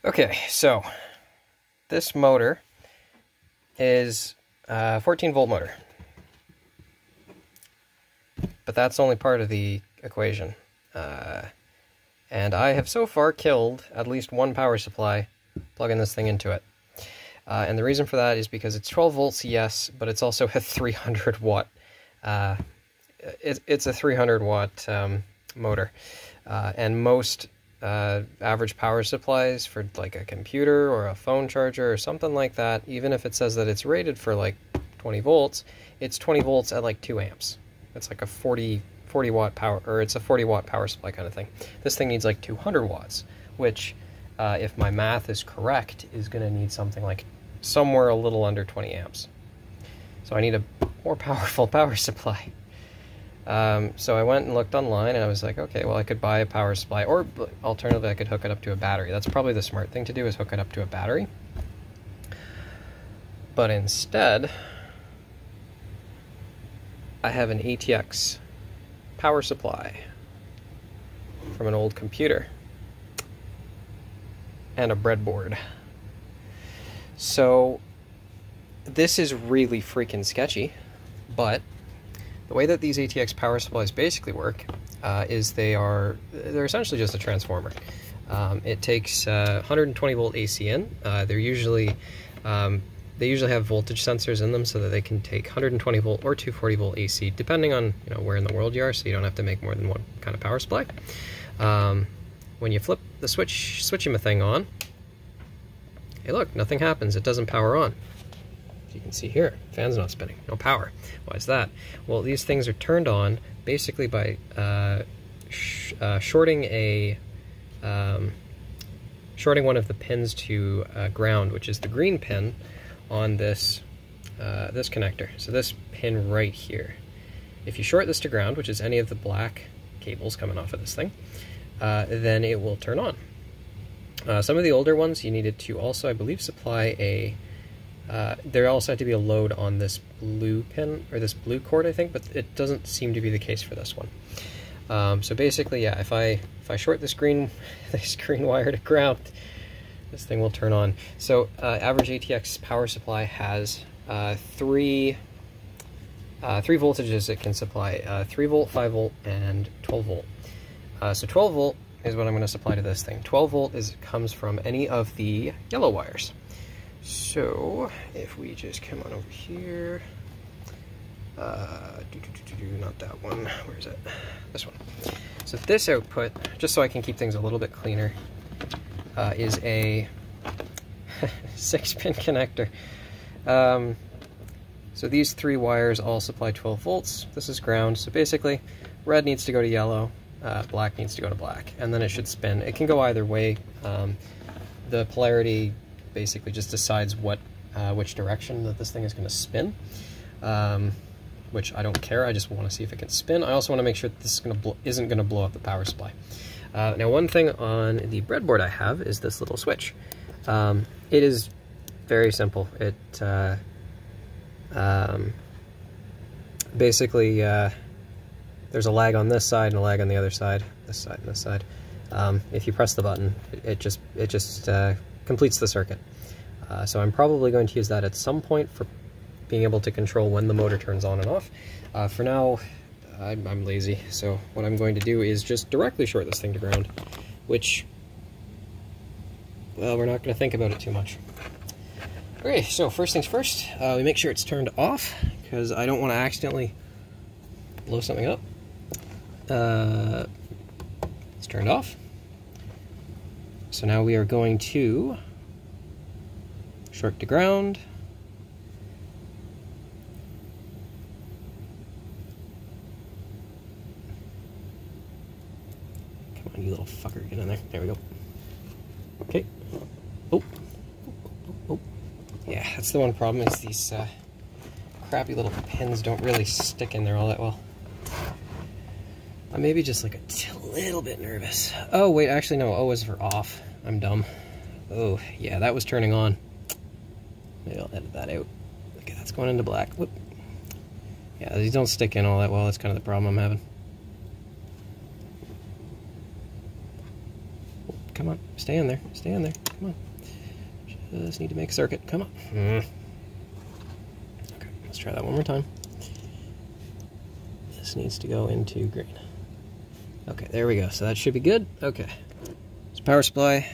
Okay, so this motor is a 14-volt motor. But that's only part of the equation. And I have so far killed at least one power supply plugging this thing into it. And the reason for that is because it's 12 volts, yes, but it's also a 300 watt. It's a 300 watt motor. And most average power supplies for like a computer or a phone charger or something like that, even if it says that it's rated for like 20 volts, it's 20 volts at like 2 amps. It's like a 40 watt power, or it's a 40 watt power supply kind of thing. This thing needs like 200 watts, which, if my math is correct, is going to need something like somewhere a little under 20 amps. So I need a more powerful power supply. So I went and looked online, and I was like, okay, well, I could buy a power supply, or alternatively, I could hook it up to a battery. That's probably the smart thing to do, is hook it up to a battery. But instead, I have an ATX power supply from an old computer and a breadboard. So this is really freaking sketchy, but the way that these ATX power supplies basically work is they're essentially just a transformer. It takes 120 volt AC in. They usually have voltage sensors in them so that they can take 120 volt or 240 volt AC, depending on where in the world you are, so you don't have to make more than one kind of power supply. When you flip the switching thing on, hey look, nothing happens. It doesn't power on. As you can see here, fan's not spinning, no power. Why is that? Well, these things are turned on basically by shorting one of the pins to ground, which is the green pin on this this connector. So this pin right here. If you short this to ground, which is any of the black cables coming off of this thing, then it will turn on. Some of the older ones you needed to also, I believe, supply a there also had to be a load on this blue pin, or this blue cord, I think, but it doesn't seem to be the case for this one. So basically, yeah, if I short this green wire to ground, this thing will turn on. So average ATX power supply has three voltages it can supply: 3 volt, 5 volt, and 12 volt. So 12 volt is what I'm going to supply to this thing. 12 volt comes from any of the yellow wires. So if we just come on over here, not that one, where is it? This one. So this output, just so I can keep things a little bit cleaner, is a 6-pin connector. So these 3 wires all supply 12 volts. This is ground, so basically red needs to go to yellow, black needs to go to black, and then it should spin. It can go either way. The polarity basically just decides which direction that this thing is going to spin, which I don't care. I just want to see if it can spin. I also want to make sure that this isn't going to blow up the power supply. Now, one thing on the breadboard I have is this little switch. It is very simple. It basically there's a lag on this side and a lag on the other side, this side and this side. If you press the button, it just completes the circuit. So I'm probably going to use that at some point for being able to control when the motor turns on and off. For now, I'm lazy, so what I'm going to do is just directly short this thing to ground, which, well, we're not going to think about it too much. Okay, so first things first, we make sure it's turned off, because I don't want to accidentally blow something up. It's turned off. So now we are going to short to ground. Come on, you little fucker, get in there. There we go. Okay. Oh. Oh. Yeah, that's the one problem, is these crappy little pins don't really stick in there all that well. I'm maybe just like a little bit nervous. Oh, wait, actually, no. O is for off. I'm dumb. Oh, yeah, that was turning on. Maybe I'll edit that out. Okay, that's going into black. Whoop. Yeah, these don't stick in all that well. That's kind of the problem I'm having. come on, stay in there, come on. Just need to make a circuit, come on. Okay, let's try that one more time. This needs to go into green. Okay, there we go, so that should be good. Okay, so power supply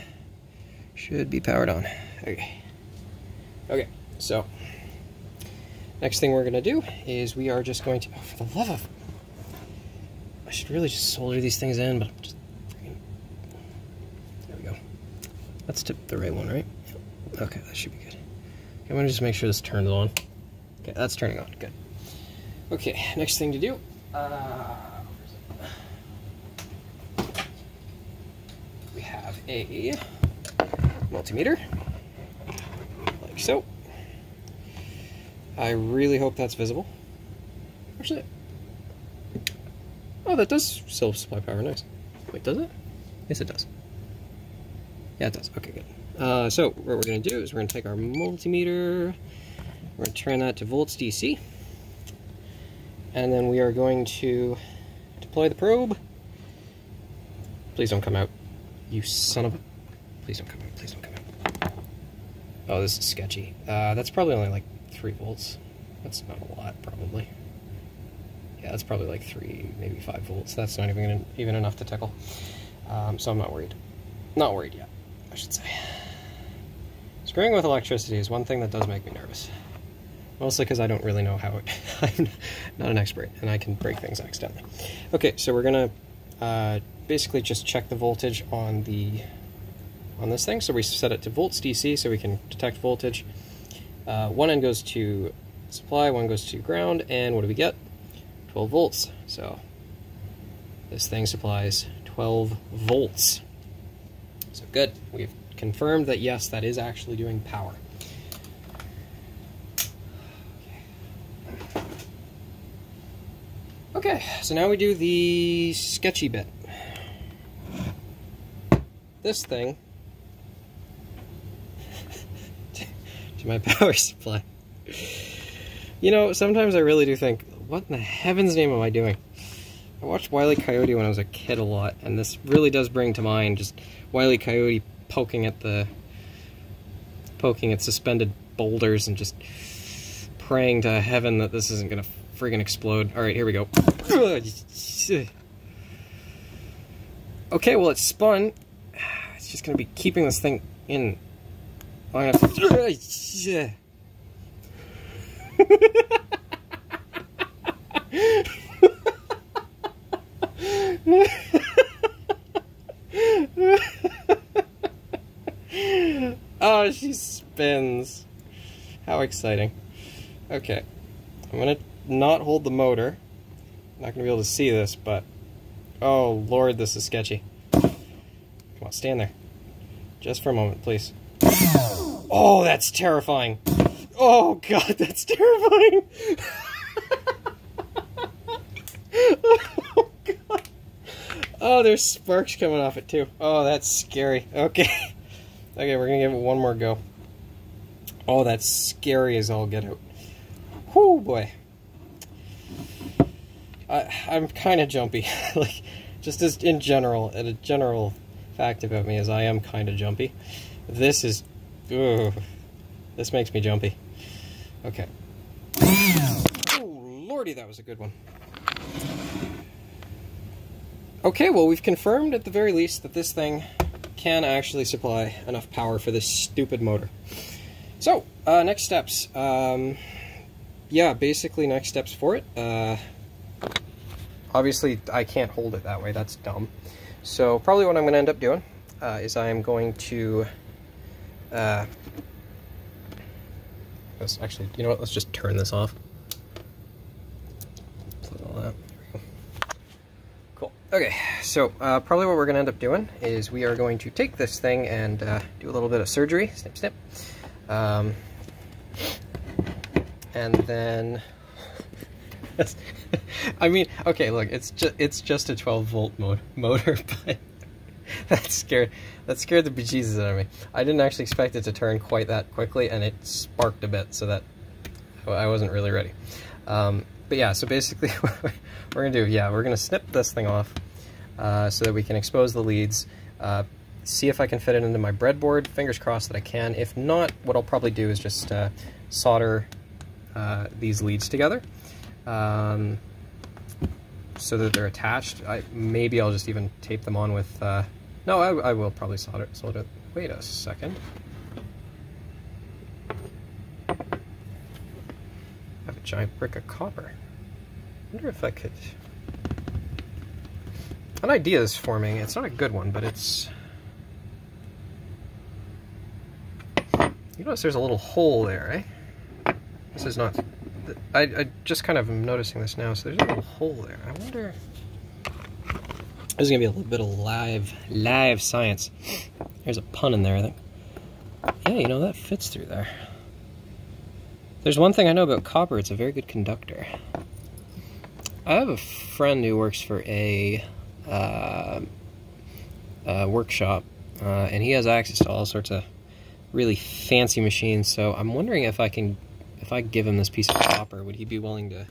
should be powered on. Okay, so next thing we're gonna do is we are just going to, oh, for the love of, I should really just solder these things in, but I'm just freaking, there we go. That's the right one, right? Okay, that should be good. Okay, I'm gonna just make sure this turns on. Okay, that's turning on, good. Okay, next thing to do, we have a multimeter, like so. I really hope that's visible. Actually, oh, that does still supply power, nice. Wait, does it? Yes, it does. Yeah, it does, okay, good. So, what we're gonna do is we're gonna take our multimeter, we're gonna turn that to volts DC, and then we are going to deploy the probe. Please don't come out, you son of a... Please don't come out, please don't come out. Oh, this is sketchy. That's probably only like 3 volts. That's not a lot, probably. Yeah, that's probably like 3, maybe 5 volts. That's not even enough to tickle. So I'm not worried. Not worried yet, I should say. Screwing with electricity is one thing that does make me nervous. Mostly because I don't really know how it... I'm not an expert, and I can break things accidentally. Okay, so we're gonna basically just check the voltage on this thing. So we set it to volts DC so we can detect voltage. One end goes to supply, one goes to ground, and what do we get? 12 volts. So this thing supplies 12 volts. So good. We've confirmed that yes, that is actually doing power. Okay, so now we do the sketchy bit. This thing to my power supply. You know, sometimes I really do think, what in the heaven's name am I doing? I watched Wile E. Coyote when I was a kid a lot, and this really does bring to mind just Wile E. Coyote poking at suspended boulders and just praying to heaven that this isn't gonna friggin' explode. Alright, here we go. Okay, well, it's spun. It's just gonna be keeping this thing in. I'm gonna have to... Oh, she spins. How exciting. Okay. I'm gonna not hold the motor. I'm not gonna be able to see this, but... Oh, Lord, this is sketchy. Come on, stand there. Just for a moment, please. Oh, that's terrifying. Oh, God, that's terrifying. Oh, God. Oh, there's sparks coming off it, too. Oh, that's scary. Okay. Okay, we're gonna give it one more go. Oh, that's scary as all get out. Whoo, boy. I'm kind of jumpy. Like, just as in general, and a general fact about me is I am kind of jumpy. This is... Ugh, this makes me jumpy. Okay. Oh, lordy, that was a good one. Okay, well, we've confirmed at the very least that this thing can actually supply enough power for this stupid motor. So, next steps. Yeah, basically next steps for it. Obviously, I can't hold it that way. That's dumb. So, probably what I'm going to end up doing is I am going to... let's actually, you know what? Let's just turn this off. Plug all that. There we go. Cool. Okay, so probably what we're going to end up doing is we are going to take this thing and do a little bit of surgery. Snip, snip. And then... I mean, okay, look, it's just a 12-volt motor, but that scared the bejesus out of me. I didn't actually expect it to turn quite that quickly, and it sparked a bit, so that I wasn't really ready. But yeah, so basically what we're gonna do, yeah, we're gonna snip this thing off so that we can expose the leads, see if I can fit it into my breadboard. Fingers crossed that I can. If not, what I'll probably do is just solder these leads together so that they're attached. Maybe I'll just even tape them on with... no, I will probably solder. Wait a second. I have a giant brick of copper. I wonder if I could... An idea is forming. It's not a good one, but it's... You notice there's a little hole there, eh? This is not... I just kind of am noticing this now, so there's a little hole there. I wonder... There's going to be a little bit of live science. There's a pun in there, I think. Yeah, you know, that fits through there. There's one thing I know about copper, it's a very good conductor. I have a friend who works for a workshop, and he has access to all sorts of really fancy machines, so I'm wondering if I give him this piece of copper, would he be willing to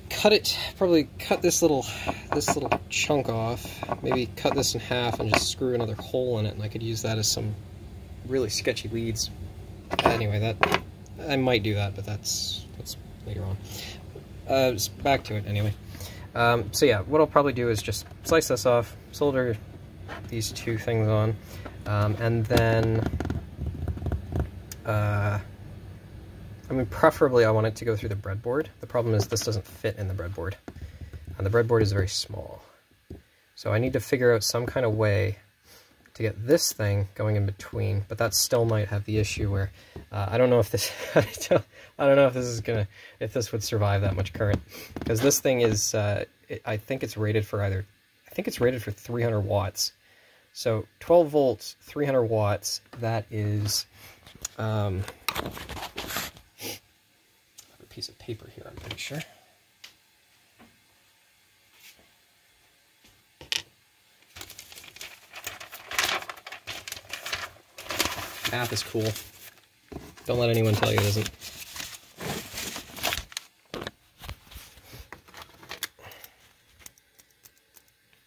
cut it, probably cut this little chunk off, maybe cut this in half and just screw another hole in it, and I could use that as some really sketchy leads. Anyway, that I might do that, but that's later on. Back to it anyway. So yeah, what I'll probably do is just slice this off, solder these two things on, and then I mean, preferably I want it to go through the breadboard. The problem is this doesn't fit in the breadboard, and the breadboard is very small. So I need to figure out some kind of way to get this thing going in between, but that still might have the issue where I don't know if this I don't know if this would survive that much current, because this thing is I think it's rated for 300 watts. So 12 volts, 300 watts. That is a piece of paper here, I'm pretty sure. Math is cool. Don't let anyone tell you it isn't.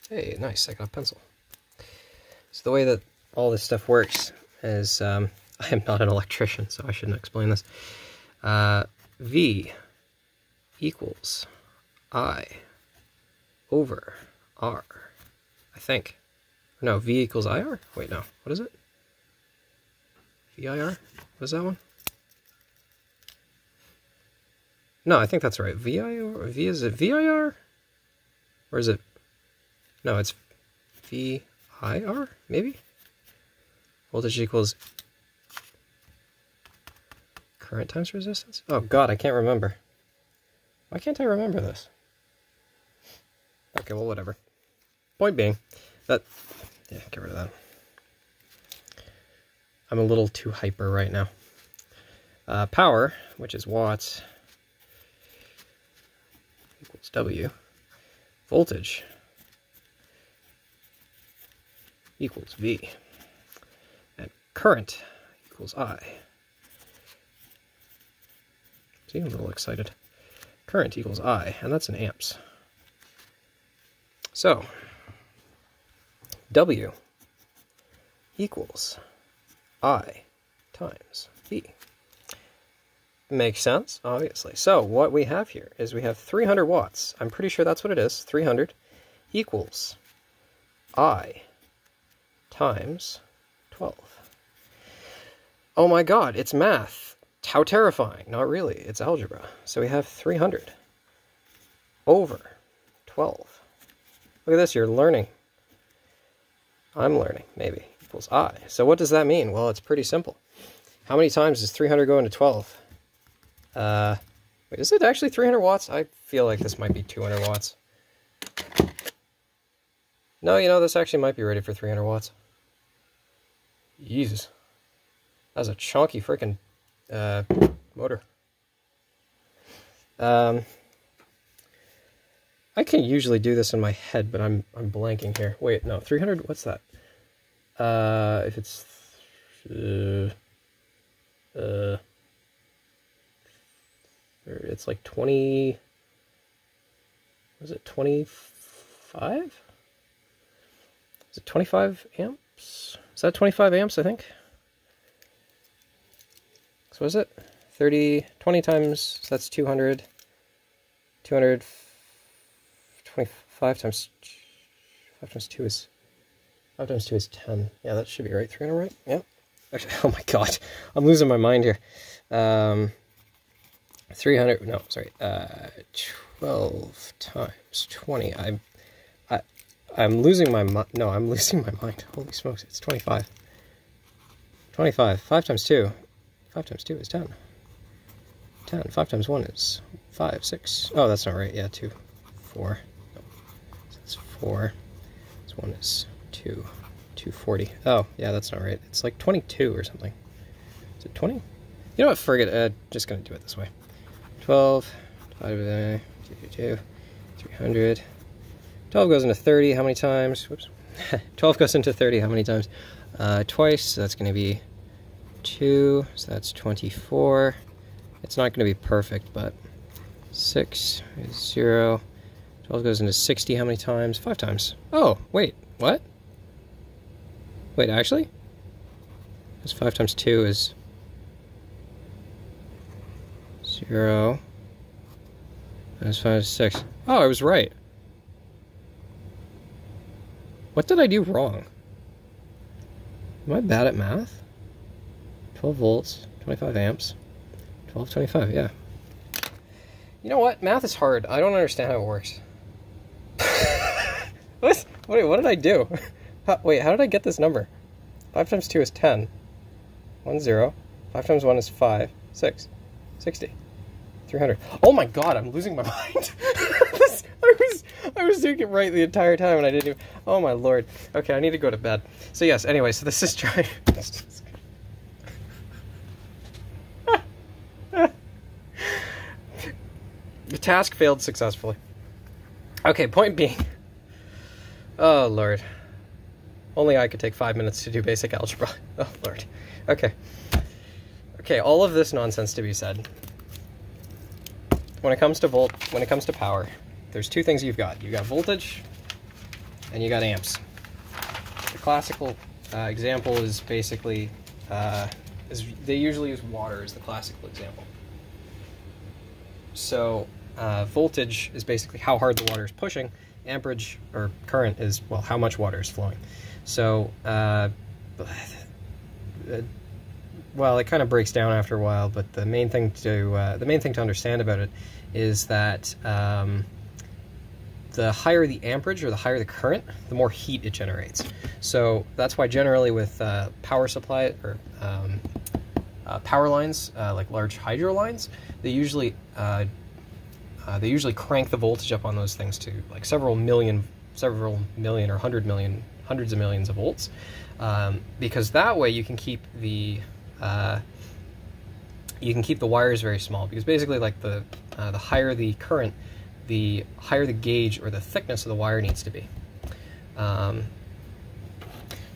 Hey, nice, I got a pencil. So the way that all this stuff works is, I am not an electrician, so I shouldn't explain this. V equals I over R, I think. No, V equals IR? Wait, no. What is it? VIR? What is that one? No, I think that's right. VIR? Is it VIR? Or is it... No, it's VIR, maybe? Voltage equals current times resistance? Oh god, I can't remember. Why can't I remember this? Okay, well, whatever. Point being, that... Yeah, get rid of that. I'm a little too hyper right now. Power, which is watts, equals W. Voltage equals V. And current equals I. See, I'm a little excited. Current equals I, and that's in amps. So, W equals I times V. Makes sense, obviously. So what we have here is we have 300 watts. I'm pretty sure that's what it is. 300 equals I times 12. Oh my god, it's math. How terrifying. Not really, it's algebra. So we have 300 over 12. Look at this, you're learning. I'm learning, maybe. Equals I. So what does that mean? Well, it's pretty simple. How many times does 300 go into 12? Wait, is it actually 300 watts? I feel like this might be 200 watts. No, you know, this actually might be rated for 300 watts. Jesus. That's a chunky freaking motor. I can usually do this in my head, but I'm blanking here. Wait, no, 300, what's that? If it's it's like 20, was it 25? Is it 25 amps? Is that 25 amps, I think? So is it? 20 times, so that's 200. 225 times 5 times 2 is 5 times 2 is 10. Yeah, that should be right. 300, right? Yeah. Actually, oh my god, I'm losing my mind here. 300. No, sorry. 12 times 20. I'm losing my mind. No, I'm losing my mind. Holy smokes! It's 25. 25. 5 times 2. 5 times 2 is 10. 10. 5 times 1 is 5, 6. Oh, that's not right. Yeah, 2, 4. No. So that's 4. This one is 2. 240. Oh, yeah, that's not right. It's like 22 or something. Is it 20? You know what? Forget. Just gonna do it this way. 12 divided by 2, 300. 12 goes into 30. How many times? Whoops. 12 goes into 30. How many times? Twice. So that's going to be 2. So that's 24. It's not going to be perfect, but 6 is 0. 12 goes into 60. How many times? 5 times. Oh, wait. What? Wait, actually? Because 5 times 2 is 0. Minus 5 is 6. Oh, I was right. What did I do wrong? Am I bad at math? 12 volts, 25 amps. 12, 25, yeah. You know what? Math is hard. I don't understand how it works. What? Wait, what did I do? Wait, how did I get this number? 5 times 2 is 10. 1, 0. 5 times 1 is 5. 6. 60. 300. Oh my god, I'm losing my mind. I was doing it right the entire time and I didn't even... Oh my lord. Okay, I need to go to bed. So yes, anyway, so this is trying... The task failed successfully. Okay, point being... Oh lord. Only I could take 5 minutes to do basic algebra. Oh lord. Okay. Okay, all of this nonsense to be said. When it comes to power, there's two things you've got. You've got voltage, and you got amps. The classical example is basically, they usually use water as the classical example. So voltage is basically how hard the water is pushing. Amperage, or current, is, well, how much water is flowing. So, well, it kind of breaks down after a while, but the main thing to understand about it is that the higher the amperage or the higher the current, the more heat it generates. So that's why generally with power supply or power lines, like large hydro lines, they usually crank the voltage up on those things to like several million or hundreds of millions of volts, because that way you can keep the wires very small, because basically like the higher the current, the higher the gauge or the thickness of the wire needs to be.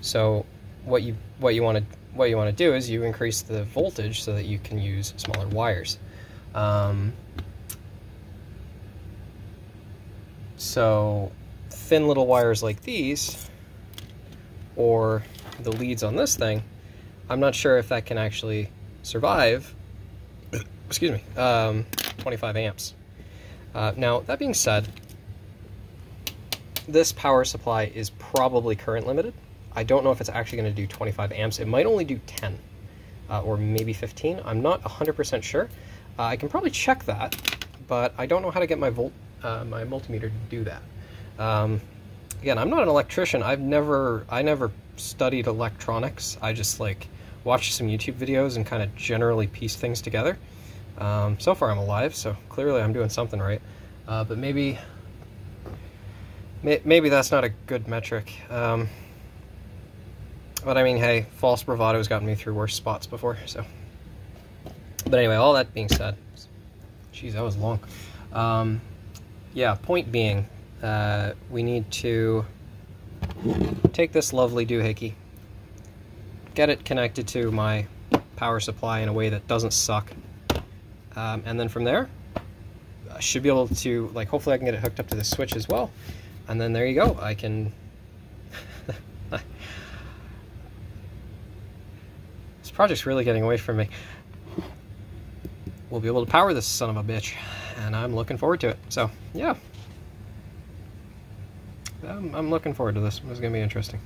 So what you want to do is you increase the voltage so that you can use smaller wires. So thin little wires like these, or the leads on this thing, I'm not sure if that can actually survive, excuse me, 25 amps. Now, that being said, this power supply is probably current limited. I don't know if it's actually going to do 25 amps. It might only do 10, or maybe 15. I'm not 100% sure. I can probably check that, but I don't know how to get my my multimeter to do that. Again, I'm not an electrician. I never studied electronics. I just like watched some YouTube videos and kind of generally pieced things together. So far I'm alive, so clearly I'm doing something right. But maybe that's not a good metric. But I mean, hey, false bravado has gotten me through worse spots before, so. But anyway, all that being said, geez, that was long. Yeah, point being, we need to take this lovely doohickey, get it connected to my power supply in a way that doesn't suck, and then from there, I should be able to, like, hopefully I can get it hooked up to the switch as well, and then there you go. I can project's really getting away from me. We'll be able to power this son of a bitch, and I'm looking forward to it. So, yeah. I'm looking forward to this. This is going to be interesting.